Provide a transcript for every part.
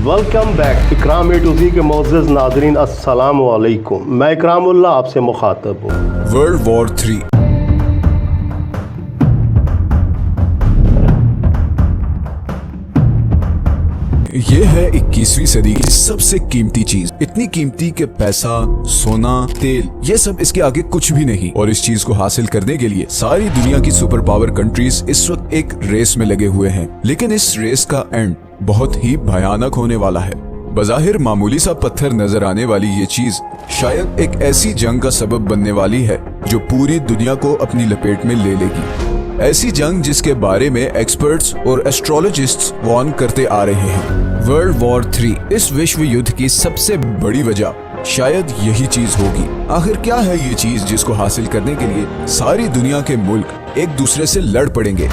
Welcome back Ikram A to ज़ी के मोअज़्ज़ज़ नाज़रीन अस्सलाम वालेकुम। मैं इकरामुल्लाह आपसे मुखातब हूँ। वर्ल्ड वॉर 3 ये है 21वीं सदी की सबसे कीमती चीज, इतनी कीमती कि पैसा, सोना, तेल ये सब इसके आगे कुछ भी नहीं। और इस चीज को हासिल करने के लिए सारी दुनिया की सुपर पावर कंट्रीज इस वक्त एक रेस में लगे हुए हैं। लेकिन इस रेस का एंड बहुत ही भयानक होने वाला है। बज़ाहिर मामूली सा पत्थर नजर आने वाली ये चीज शायद एक ऐसी जंग का सबब बनने वाली है जो पूरी दुनिया को अपनी लपेट में ले लेगी। ऐसी जंग जिसके बारे में एक्सपर्ट्स और एस्ट्रोलॉजिस्ट्स वार्न करते आ रहे हैं। वर्ल्ड वॉर 3 इस विश्व युद्ध की सबसे बड़ी वजह शायद यही चीज होगी। आखिर क्या है ये चीज जिसको हासिल करने के लिए सारी दुनिया के मुल्क एक दूसरे से लड़ पड़ेंगे?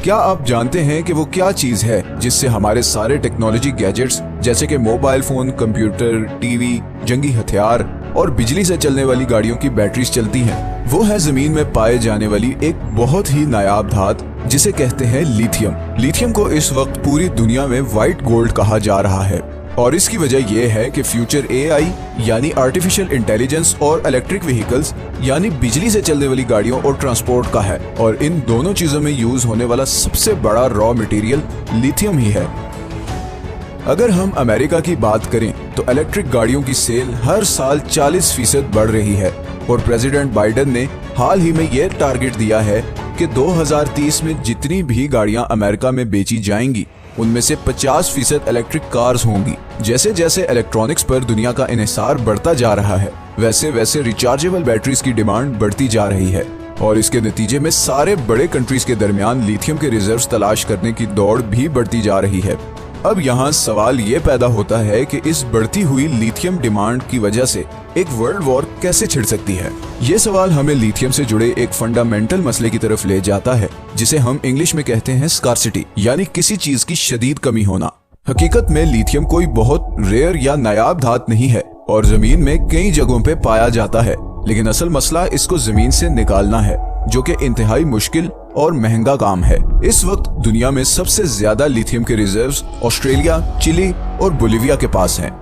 क्या आप जानते हैं कि वो क्या चीज है जिससे हमारे सारे टेक्नोलॉजी गैजेट्स जैसे कि मोबाइल फोन, कंप्यूटर, टीवी, जंगी हथियार और बिजली से चलने वाली गाड़ियों की बैटरीज चलती हैं? वो है जमीन में पाए जाने वाली एक बहुत ही नायाब धातु जिसे कहते हैं लिथियम। लिथियम को इस वक्त पूरी दुनिया में व्हाइट गोल्ड कहा जा रहा है और इसकी वजह यह है कि फ्यूचर एआई यानी आर्टिफिशियल इंटेलिजेंस और इलेक्ट्रिक व्हीकल्स यानी बिजली से चलने वाली गाड़ियों और ट्रांसपोर्ट का है। और इन दोनों चीजों में यूज होने वाला सबसे बड़ा रॉ मटेरियल लिथियम ही है। अगर हम अमेरिका की बात करें तो इलेक्ट्रिक गाड़ियों की सेल हर साल 40% बढ़ रही है और प्रेसिडेंट बाइडेन ने हाल ही में यह टारगेट दिया है कि 2030 में जितनी भी गाड़ियां अमेरिका में बेची जाएंगी उनमें से 50% इलेक्ट्रिक कार्स होंगी। जैसे जैसे इलेक्ट्रॉनिक्स पर दुनिया का इन्हिसार बढ़ता जा रहा है वैसे वैसे रिचार्जेबल बैटरीज की डिमांड बढ़ती जा रही है और इसके नतीजे में सारे बड़े कंट्रीज के दरमियान लिथियम के रिजर्व्स तलाश करने की दौड़ भी बढ़ती जा रही है। अब यहाँ सवाल ये पैदा होता है कि इस बढ़ती हुई लिथियम डिमांड की वजह से एक वर्ल्ड वॉर कैसे छिड़ सकती है। ये सवाल हमें लिथियम से जुड़े एक फंडामेंटल मसले की तरफ ले जाता है जिसे हम इंग्लिश में कहते हैं स्कार्सिटी, यानी किसी चीज की शदीद कमी होना। हकीकत में लिथियम कोई बहुत रेयर या नायाब धातु नहीं है और जमीन में कई जगहों पे पाया जाता है, लेकिन असल मसला इसको जमीन से निकालना है जो कि इंतहाई मुश्किल और महंगा काम है। इस वक्त दुनिया में सबसे ज्यादा लिथियम के रिजर्व्स ऑस्ट्रेलिया, चिली और बोलिविया के पास हैं।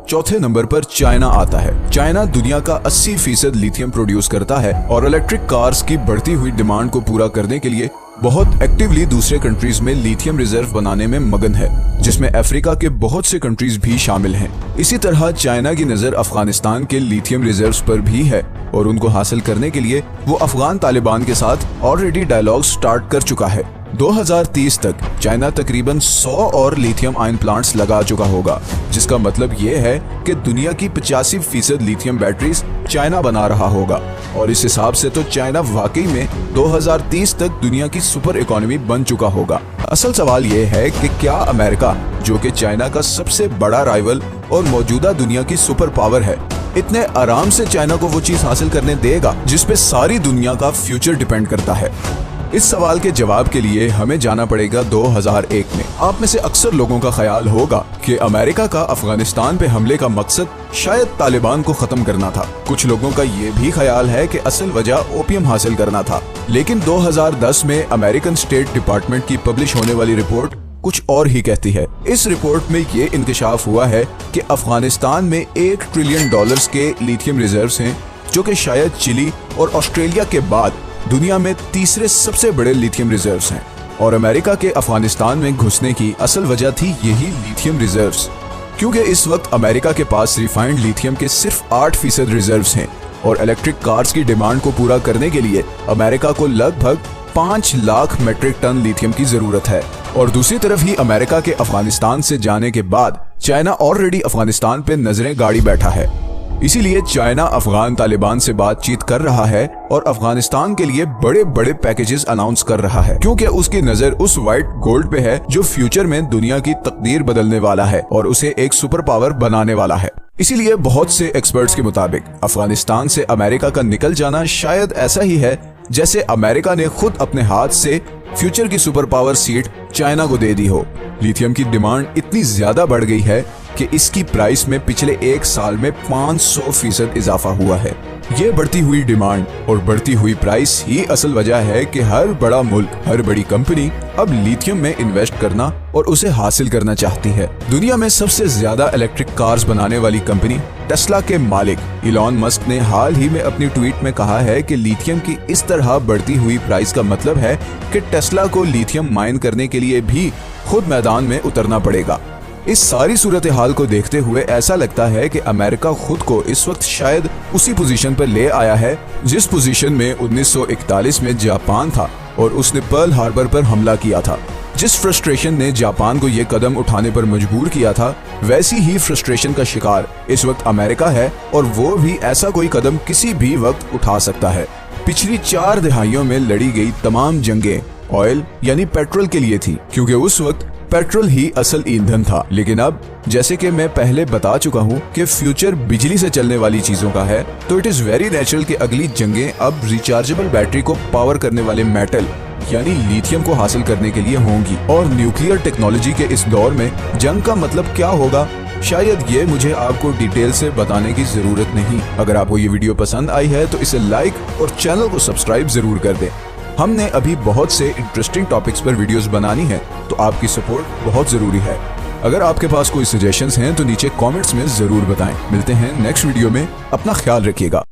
चौथे नंबर पर चाइना आता है। चाइना दुनिया का 80% लिथियम प्रोड्यूस करता है और इलेक्ट्रिक कार्स की बढ़ती हुई डिमांड को पूरा करने के लिए बहुत एक्टिवली दूसरे कंट्रीज में लिथियम रिजर्व बनाने में मगन है, जिसमें अफ्रीका के बहुत से कंट्रीज भी शामिल हैं। इसी तरह चाइना की नजर अफगानिस्तान के लिथियम रिजर्व्स पर भी है और उनको हासिल करने के लिए वो अफगान तालिबान के साथ ऑलरेडी डायलॉग स्टार्ट कर चुका है। 2030 तक चाइना तकरीबन 100 और लिथियम आयन प्लांट्स लगा चुका होगा, जिसका मतलब ये है कि दुनिया की 85% लिथियम बैटरीज चाइना बना रहा होगा। और इस हिसाब से तो चाइना वाकई में 2030 तक दुनिया की सुपर इकोनॉमी बन चुका होगा। असल सवाल ये है कि क्या अमेरिका, जो कि चाइना का सबसे बड़ा राइवल और मौजूदा दुनिया की सुपर पावर है, इतने आराम से चाइना को वो चीज हासिल करने देगा जिसपे सारी दुनिया का फ्यूचर डिपेंड करता है? इस सवाल के जवाब के लिए हमें जाना पड़ेगा 2001 में। आप में से अक्सर लोगों का ख्याल होगा कि अमेरिका का अफगानिस्तान पे हमले का मकसद शायद तालिबान को खत्म करना था। कुछ लोगों का ये भी ख्याल है कि असल वजह ओपियम हासिल करना था। लेकिन 2010 में अमेरिकन स्टेट डिपार्टमेंट की पब्लिश होने वाली रिपोर्ट कुछ और ही कहती है। इस रिपोर्ट में ये इंकशाफ हुआ है कि अफगानिस्तान में $1 ट्रिलियन के लिथियम रिजर्व्स हैं, जो कि शायद चिली और ऑस्ट्रेलिया के बाद दुनिया में तीसरे सबसे बड़े लिथियम रिजर्व्स हैं। और अमेरिका के अफगानिस्तान में घुसने की असल वजह थी यही लिथियम रिजर्व्स, क्योंकि इस वक्त अमेरिका के पास रिफाइंड लिथियम के सिर्फ 8% रिजर्व्स हैं और इलेक्ट्रिक कार्स की डिमांड को पूरा करने के लिए अमेरिका को लगभग 5 लाख मेट्रिक टन लिथियम की जरूरत है। और दूसरी तरफ ही अमेरिका के अफगानिस्तान से जाने के बाद चाइना ऑलरेडी अफगानिस्तान पे नजरें गाड़ी बैठा है। इसीलिए चाइना अफगान तालिबान से बातचीत कर रहा है और अफगानिस्तान के लिए बड़े बड़े पैकेजेस अनाउंस कर रहा है, क्योंकि उसकी नजर उस व्हाइट गोल्ड पे है जो फ्यूचर में दुनिया की तकदीर बदलने वाला है और उसे एक सुपर पावर बनाने वाला है। इसीलिए बहुत से एक्सपर्ट्स के मुताबिक अफगानिस्तान से अमेरिका का निकल जाना शायद ऐसा ही है जैसे अमेरिका ने खुद अपने हाथ से फ्यूचर की सुपर पावर सीट चाइना को दे दी हो। लिथियम की डिमांड इतनी ज्यादा बढ़ गई है कि इसकी प्राइस में पिछले 1 साल में 500% इजाफा हुआ है। ये बढ़ती हुई डिमांड और बढ़ती हुई प्राइस ही असल वजह है कि हर बड़ा मुल्क, हर बड़ी कंपनी अब लिथियम में इन्वेस्ट करना और उसे हासिल करना चाहती है। दुनिया में सबसे ज्यादा इलेक्ट्रिक कार्स बनाने वाली कंपनी टेस्ला के मालिक इलॉन मस्क ने हाल ही में अपनी ट्वीट में कहा है कि लिथियम की इस तरह बढ़ती हुई प्राइस का मतलब है कि टेस्ला को लिथियम माइन करने के लिए भी खुद मैदान में उतरना पड़ेगा। इस सारी सूरत हाल को देखते हुए ऐसा लगता है कि अमेरिका खुद को इस वक्त शायद उसी पोजीशन पर ले आया है जिस पोजीशन में 1941 में जापान था और उसने पर्ल हार्बर पर हमला किया था। जिस फ्रस्ट्रेशन ने जापान को ये कदम उठाने पर मजबूर किया था, वैसी ही फ्रस्ट्रेशन का शिकार इस वक्त अमेरिका है और वो भी ऐसा कोई कदम किसी भी वक्त उठा सकता है। पिछली 4 दहाइयों में लड़ी गई तमाम जंगें ऑयल यानी पेट्रोल के लिए थी, क्योंकि उस वक्त पेट्रोल ही असल ईंधन था। लेकिन अब जैसे कि मैं पहले बता चुका हूँ कि फ्यूचर बिजली से चलने वाली चीजों का है, तो इट इज वेरी नेचुरल कि अगली जंगें अब रिचार्जेबल बैटरी को पावर करने वाले मेटल यानी लिथियम को हासिल करने के लिए होंगी। और न्यूक्लियर टेक्नोलॉजी के इस दौर में जंग का मतलब क्या होगा, शायद ये मुझे आपको डिटेल से बताने की जरूरत नहीं। अगर आपको ये वीडियो पसंद आई है तो इसे लाइक और चैनल को सब्सक्राइब जरूर कर दें। हमने अभी बहुत से इंटरेस्टिंग टॉपिक्स पर वीडियोस बनानी है, तो आपकी सपोर्ट बहुत जरूरी है। अगर आपके पास कोई सजेशंस हैं तो नीचे कमेंट्स में जरूर बताएं। मिलते हैं नेक्स्ट वीडियो में, अपना ख्याल रखिएगा।